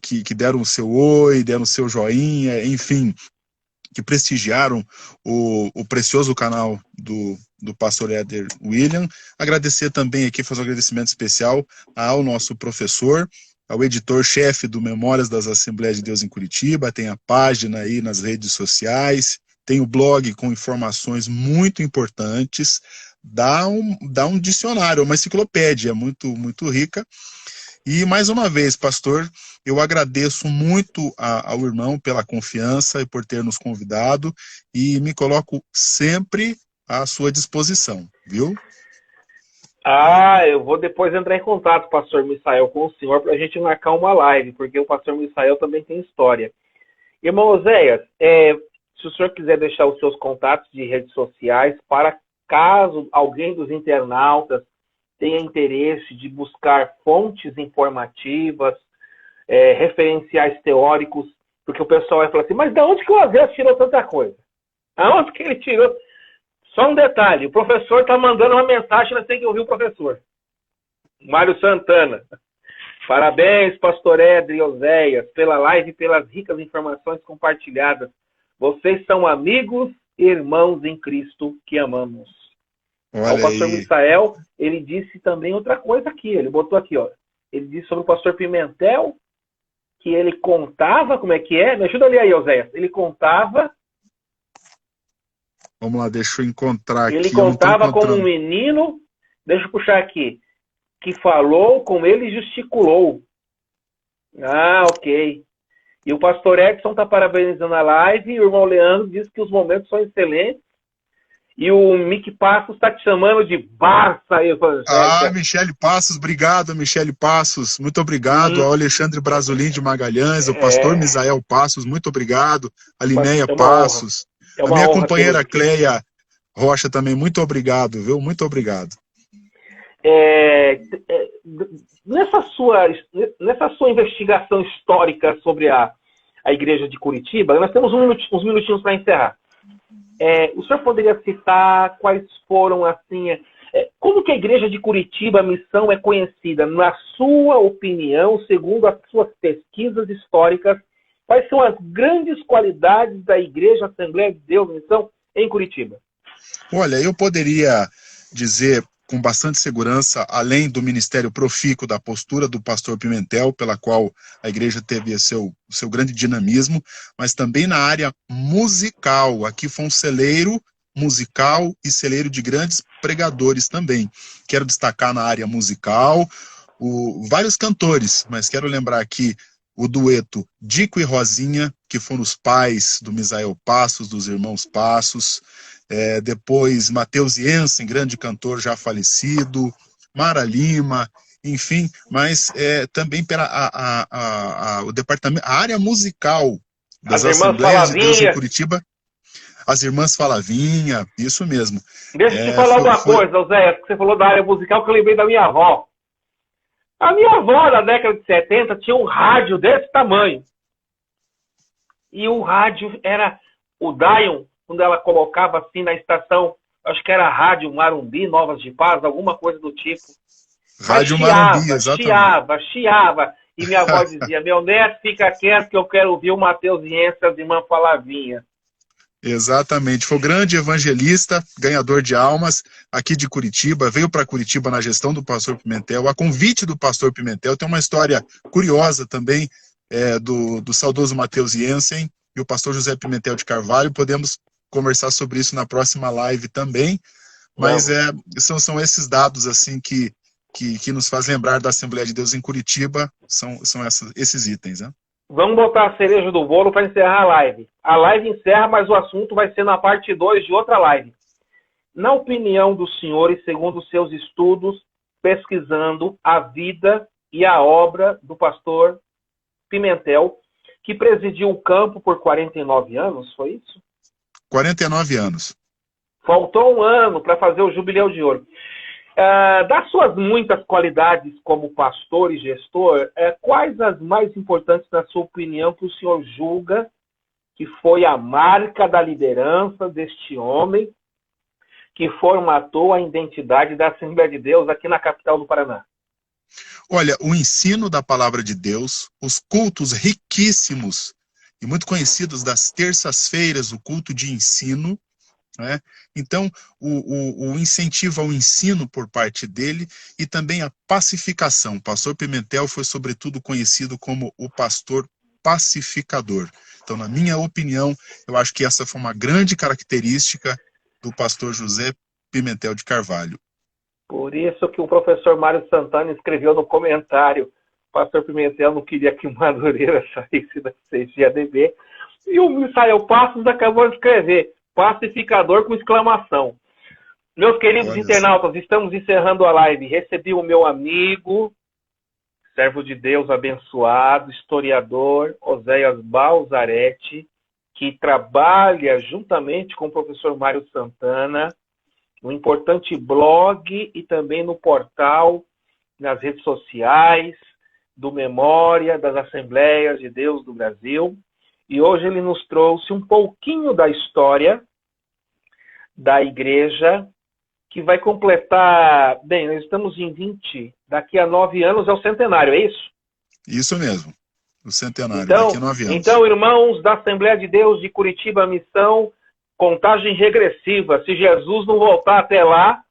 que deram o seu oi, deram o seu joinha, enfim, que prestigiaram o precioso canal do pastor Éder William. Agradecer também aqui, fazer um agradecimento especial ao nosso professor, ao editor-chefe do Memórias das Assembleias de Deus em Curitiba. Tem a página aí nas redes sociais, tem o blog com informações muito importantes, dá um dicionário, uma enciclopédia muito, muito rica. E mais uma vez, pastor, eu agradeço muito ao irmão pela confiança e por ter nos convidado, e me coloco sempre à sua disposição, viu? Eu vou depois entrar em contato, pastor Misael, com o senhor, para a gente marcar uma live, porque o pastor Misael também tem história. Irmão Oséias, se o senhor quiser deixar os seus contatos de redes sociais, para caso alguém dos internautas tenha interesse de buscar fontes informativas, referenciais teóricos, porque o pessoal vai falar assim, mas de onde que o Oséias tirou tanta coisa? Aonde que ele tirou? Só um detalhe, o professor está mandando uma mensagem, nós temos que ouvir o professor. Mário Santana. Parabéns, pastor Éder e Oséias, pela live e pelas ricas informações compartilhadas. Vocês são amigos e irmãos em Cristo que amamos. O pastor Misael, ele disse também outra coisa aqui, ele botou aqui, ó. Ele disse sobre o pastor Pimentel, que ele contava, como é que é? Me ajuda a ler aí, Oséias. Ele contava... Vamos lá, deixa eu encontrar aqui. Ele contava como um menino, deixa eu puxar aqui, que falou com ele e gesticulou. Ok. E o pastor Edson está parabenizando a live, e o irmão Leandro diz que os momentos são excelentes. E o Mick Passos está te chamando de Barça evangélica. Michele Passos, obrigado, Michele Passos, muito obrigado. Ao Alexandre Brasolim de Magalhães, o pastor Misael Passos, muito obrigado. A Linéia Passos. A minha companheira Cleia Rocha também, muito obrigado, viu? Muito obrigado. Nessa sua investigação histórica sobre a Igreja de Curitiba, nós temos uns minutinhos para encerrar. O senhor poderia citar quais foram, assim... como que a Igreja de Curitiba, a missão, é conhecida? Na sua opinião, segundo as suas pesquisas históricas, quais são as grandes qualidades da Igreja Assembleia de Deus Missão em Curitiba? Olha, eu poderia dizer com bastante segurança, além do ministério profícuo, da postura do pastor Pimentel, pela qual a igreja teve seu grande dinamismo, mas também na área musical. Aqui foi um celeiro musical e celeiro de grandes pregadores também. Quero destacar na área musical vários cantores, mas quero lembrar aqui o dueto Dico e Rosinha, que foram os pais do Misael Passos, dos irmãos Passos. Depois Mateus Jensen, grande cantor já falecido, Mara Lima, enfim, mas também o departamento, a área musical das Assembleias de Deus em Curitiba, as irmãs Falavinha, isso mesmo. Deixa eu te falar uma coisa, Zé, que você falou da área musical, que eu lembrei da minha avó. A minha avó, na década de 70, tinha um rádio desse tamanho. E o rádio era o Dion, quando ela colocava assim na estação, acho que era Rádio Marumbi, Novas de Paz, alguma coisa do tipo. Rádio Marumbi, exatamente. Chiava. E minha avó dizia, meu neto, fica quieto que eu quero ouvir o Mateusiense e as irmãs Falavinha. Exatamente, foi o grande evangelista, ganhador de almas, aqui de Curitiba, veio para Curitiba na gestão do pastor Pimentel, a convite do pastor Pimentel. Tem uma história curiosa também do saudoso Mateus Jensen e o pastor José Pimentel de Carvalho. Podemos conversar sobre isso na próxima live também, mas são esses dados assim que nos faz lembrar da Assembleia de Deus em Curitiba, são esses itens, né? Vamos botar a cereja do bolo para encerrar a live. A live encerra, mas o assunto vai ser na parte 2 de outra live. Na opinião do senhor e segundo os seus estudos, pesquisando a vida e a obra do pastor Pimentel, que presidiu o campo por 49 anos, foi isso? 49 anos. Faltou um ano para fazer o jubileu de ouro. Das suas muitas qualidades como pastor e gestor, quais as mais importantes, na sua opinião, que o senhor julga que foi a marca da liderança deste homem que formatou a identidade da Assembleia de Deus aqui na capital do Paraná? Olha, o ensino da palavra de Deus, os cultos riquíssimos e muito conhecidos das terças-feiras, o culto de ensino, né? Então, o incentivo ao ensino por parte dele e também a pacificação. O pastor Pimentel foi, sobretudo, conhecido como o pastor pacificador. Então, na minha opinião, eu acho que essa foi uma grande característica do pastor José Pimentel de Carvalho. Por isso que o professor Mário Santana escreveu no comentário: o pastor Pimentel não queria que o Madureira saísse da CGADB. E o Misael Passos acabou de escrever: pacificador com exclamação. Meus queridos internautas, estamos encerrando a live. Recebi o meu amigo, servo de Deus abençoado, historiador, Oséias Balzaretti, que trabalha juntamente com o professor Mário Santana, no importante blog e também no portal, nas redes sociais, do Memória das Assembleias de Deus do Brasil. E hoje ele nos trouxe um pouquinho da história da igreja, que vai completar... Bem, nós estamos em 20, daqui a 9 anos é o centenário, é isso? Isso mesmo, o centenário, então, daqui a 9 anos. Então, irmãos da Assembleia de Deus de Curitiba, missão, contagem regressiva. Se Jesus não voltar até lá,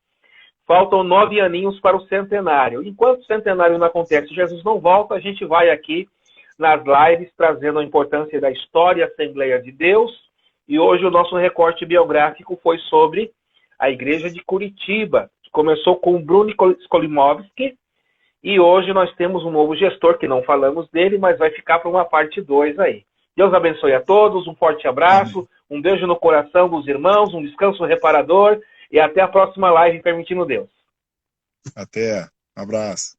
faltam 9 aninhos para o centenário. Enquanto o centenário não acontece, se Jesus não volta, a gente vai aqui nas lives, trazendo a importância da história, Assembleia de Deus. E hoje o nosso recorte biográfico foi sobre a Igreja de Curitiba, que começou com o Bruno Skolimowski, e hoje nós temos um novo gestor, que não falamos dele, mas vai ficar para uma parte 2 aí. Deus abençoe a todos, um forte abraço, um beijo no coração dos irmãos, um descanso reparador, e até a próxima live, permitindo Deus. Até, abraço.